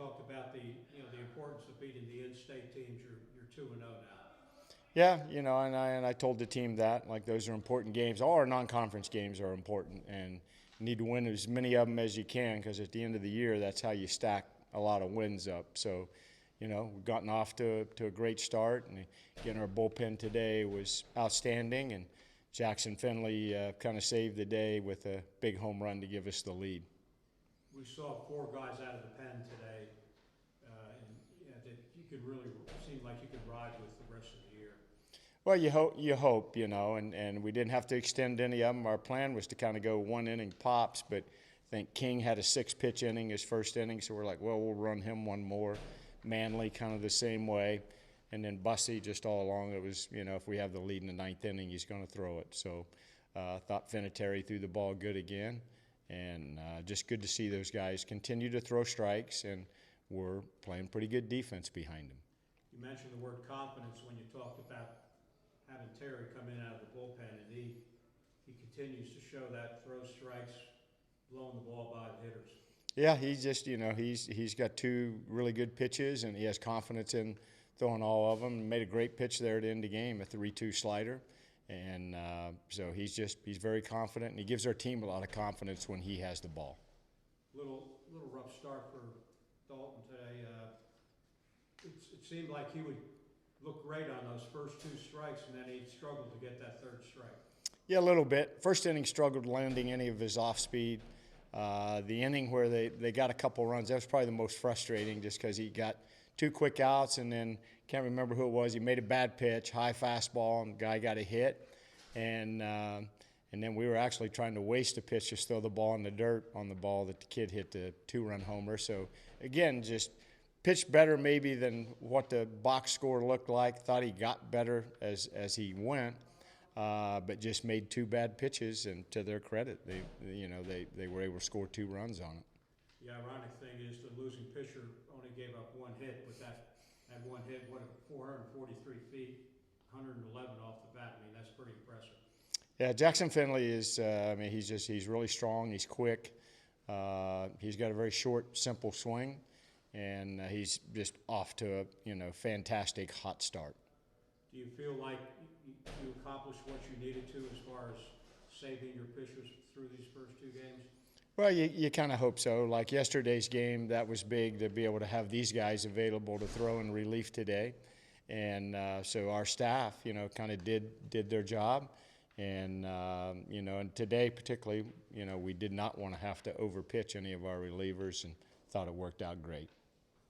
talked about the importance of beating the in-state teams. You're 2-0 now. Yeah, and I told the team that, like, those are important games. All our non-conference games are important, and you need to win as many of them as you can, because at the end of the year, that's how you stack a lot of wins up. So, we've gotten off to a great start, and again, our bullpen today was outstanding, and Jackson Finley kind of saved the day with a big home run to give us the lead. We saw 4 guys out of the pen today, and that you could really seem like you could ride with the rest of the year. Well, you hope, and we didn't have to extend any of them. Our plan was to kind of go 1 inning pops, but I think King had a 6-pitch inning his first inning, so we're like, well, we'll run him one more. Manley kind of the same way, and then Busse just all along. It was, if we have the lead in the 9th inning, he's going to throw it. So I thought Finateri threw the ball good again, and just good to see those guys continue to throw strikes, and we're playing pretty good defense behind them. You mentioned the word confidence when you talked about having Terry come in out of the bullpen, and he continues to show that, throw strikes, blowing the ball by the hitters. Yeah, he's just, he's got 2 really good pitches, and he has confidence in throwing all of them. Made a great pitch there to end the game, a 3-2 slider, and so he's very confident, and he gives our team a lot of confidence when he has the ball. Little rough start for Dalton today. It seemed like he would look great on those first 2 strikes, and then he struggled to get that 3rd strike. Yeah, a little bit. First inning struggled landing any of his off speed. The inning where they got a couple runs, that was probably the most frustrating, just because he got 2 quick outs, and then can't remember who it was. He made a bad pitch, high fastball, and the guy got a hit, and then we were actually trying to waste a pitch, just throw the ball in the dirt on the ball that the kid hit the 2-run homer. So again, just pitched better maybe than what the box score looked like. Thought he got better as he went, but just made 2 bad pitches. And to their credit, they were able to score 2 runs on it. The ironic thing is the losing pitcher only gave up 1 hit, but that 1 hit, 443 feet, 111 off the bat. I mean, that's pretty impressive. Yeah, Jackson Finley is. He's really strong. He's quick. He's got a very short, simple swing. And he's just off to a fantastic hot start. Do you feel like you accomplished what you needed to as far as saving your pitchers through these first 2 games? Well, you kind of hope so. Like yesterday's game, that was big to be able to have these guys available to throw in relief today. And so our staff, kind of did their job. And, and today particularly, we did not want to have to overpitch any of our relievers, and thought it worked out great.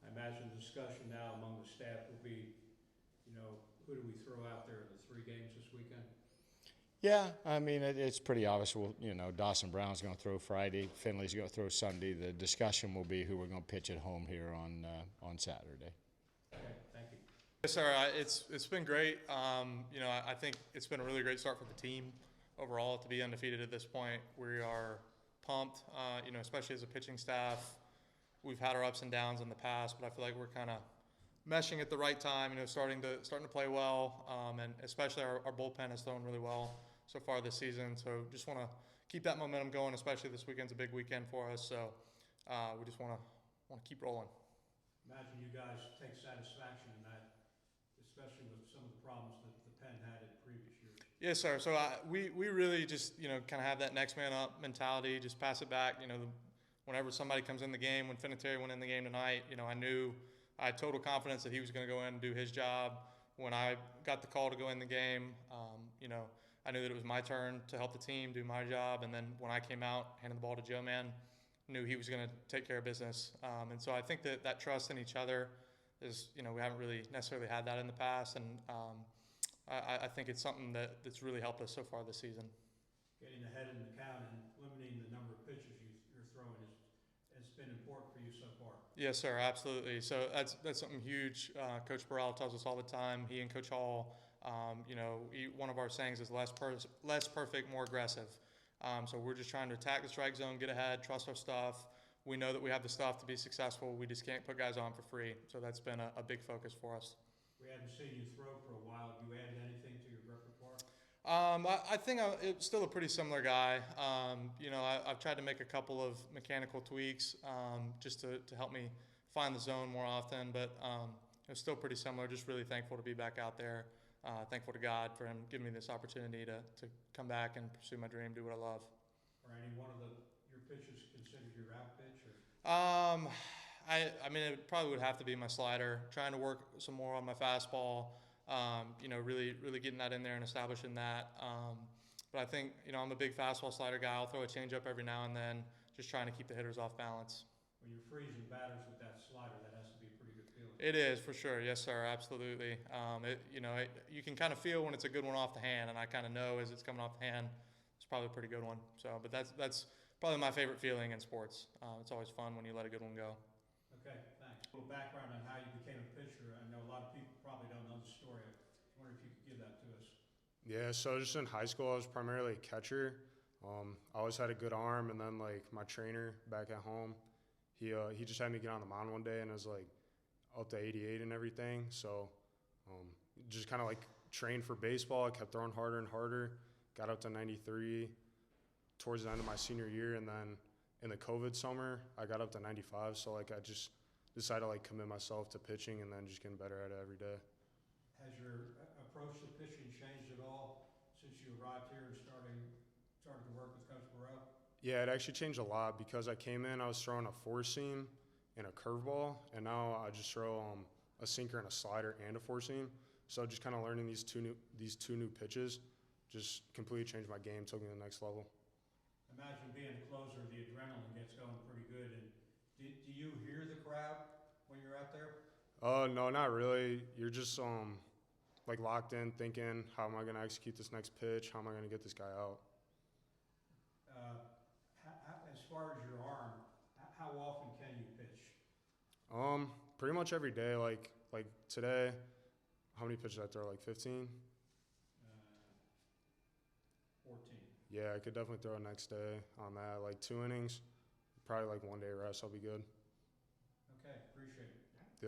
I imagine the discussion now among the staff will be, who do we throw out there in the 3 games this weekend? Yeah, I mean, it's pretty obvious. Dawson Brown's going to throw Friday. Finley's going to throw Sunday. The discussion will be who we're going to pitch at home here on Saturday. Okay, thank you. Yes, sir. It's been great. I think it's been a really great start for the team overall to be undefeated at this point. We are pumped, especially as a pitching staff. We've had our ups and downs in the past, but I feel like we're kind of meshing at the right time. Starting to play well, and especially our bullpen has thrown really well so far this season. So just want to keep that momentum going. Especially this weekend's a big weekend for us. So we just want to keep rolling. Imagine you guys take satisfaction in that, especially with some of the problems that the pen had in previous years. Yes, sir. So we really just kind of have that next man up mentality. Just pass it back. Whenever somebody comes in the game, when Finateri went in the game tonight, I had total confidence that he was going to go in and do his job. When I got the call to go in the game, I knew that it was my turn to help the team do my job. And then when I came out, handed the ball to Joe Man, knew he was going to take care of business. And so I think that trust in each other is, we haven't really necessarily had that in the past. And I think it's something that's really helped us so far this season. Getting ahead in the count and limiting the number of pitches you're throwing has been important for you so far. Yes, sir, absolutely. So that's something huge. Coach Burrell tells us all the time. He and Coach Hall, one of our sayings is less perfect, more aggressive. So we're just trying to attack the strike zone, get ahead, trust our stuff. We know that we have the stuff to be successful. We just can't put guys on for free. So that's been a big focus for us. We haven't seen you throw for a while. Have you added anything to your repertoire? I think I'm still a pretty similar guy. I've tried to make a couple of mechanical tweaks just to help me find the zone more often, but it was still pretty similar. Just really thankful to be back out there. Thankful to God for him giving me this opportunity to come back and pursue my dream, do what I love. Are any one of your pitches considered your out pitch? Or? I mean, it probably would have to be my slider. Trying to work some more on my fastball. Really getting that in there and establishing that. But I think, I'm a big fastball slider guy. I'll throw a changeup every now and then, just trying to keep the hitters off balance. When you're freezing batters with that slider, that has to be a pretty good feeling. It is, for sure. Yes, sir. Absolutely. You can kind of feel when it's a good one off the hand, and I kind of know as it's coming off the hand, it's probably a pretty good one. So, but that's probably my favorite feeling in sports. It's always fun when you let a good one go. Okay, thanks. A little background on how you became a pitcher. I know a lot of people probably don't know the story. I wonder if you could give that to us. Yeah, so just in high school, I was primarily a catcher. I always had a good arm, and then like my trainer back at home, he just had me get on the mound one day, and I was like up to 88 and everything. So just kind of like trained for baseball. I kept throwing harder and harder. Got up to 93 towards the end of my senior year, and then in the COVID summer, I got up to 95. So like I just decided to like commit myself to pitching, and then just getting better at it every day. Has your approach to pitching changed at all since you arrived here and started to work with Coach Burrell? Yeah, it actually changed a lot because I came in, I was throwing a four seam and a curveball, and now I just throw a sinker and a slider and a four seam. So just kind of learning these two new pitches just completely changed my game, took me to the next level. Imagine being a closer, the adrenaline gets going pretty good. And do you hear the crowd when you're out there? No, not really. You're just like locked in, thinking, how am I going to execute this next pitch? How am I going to get this guy out? As far as your arm, how often can you pitch? Pretty much every day. Like today, how many pitches I throw? Like 15? 14. Yeah, I could definitely throw next day on that. Like 2 innings, probably like 1 day rest, I'll be good. Okay, appreciate it.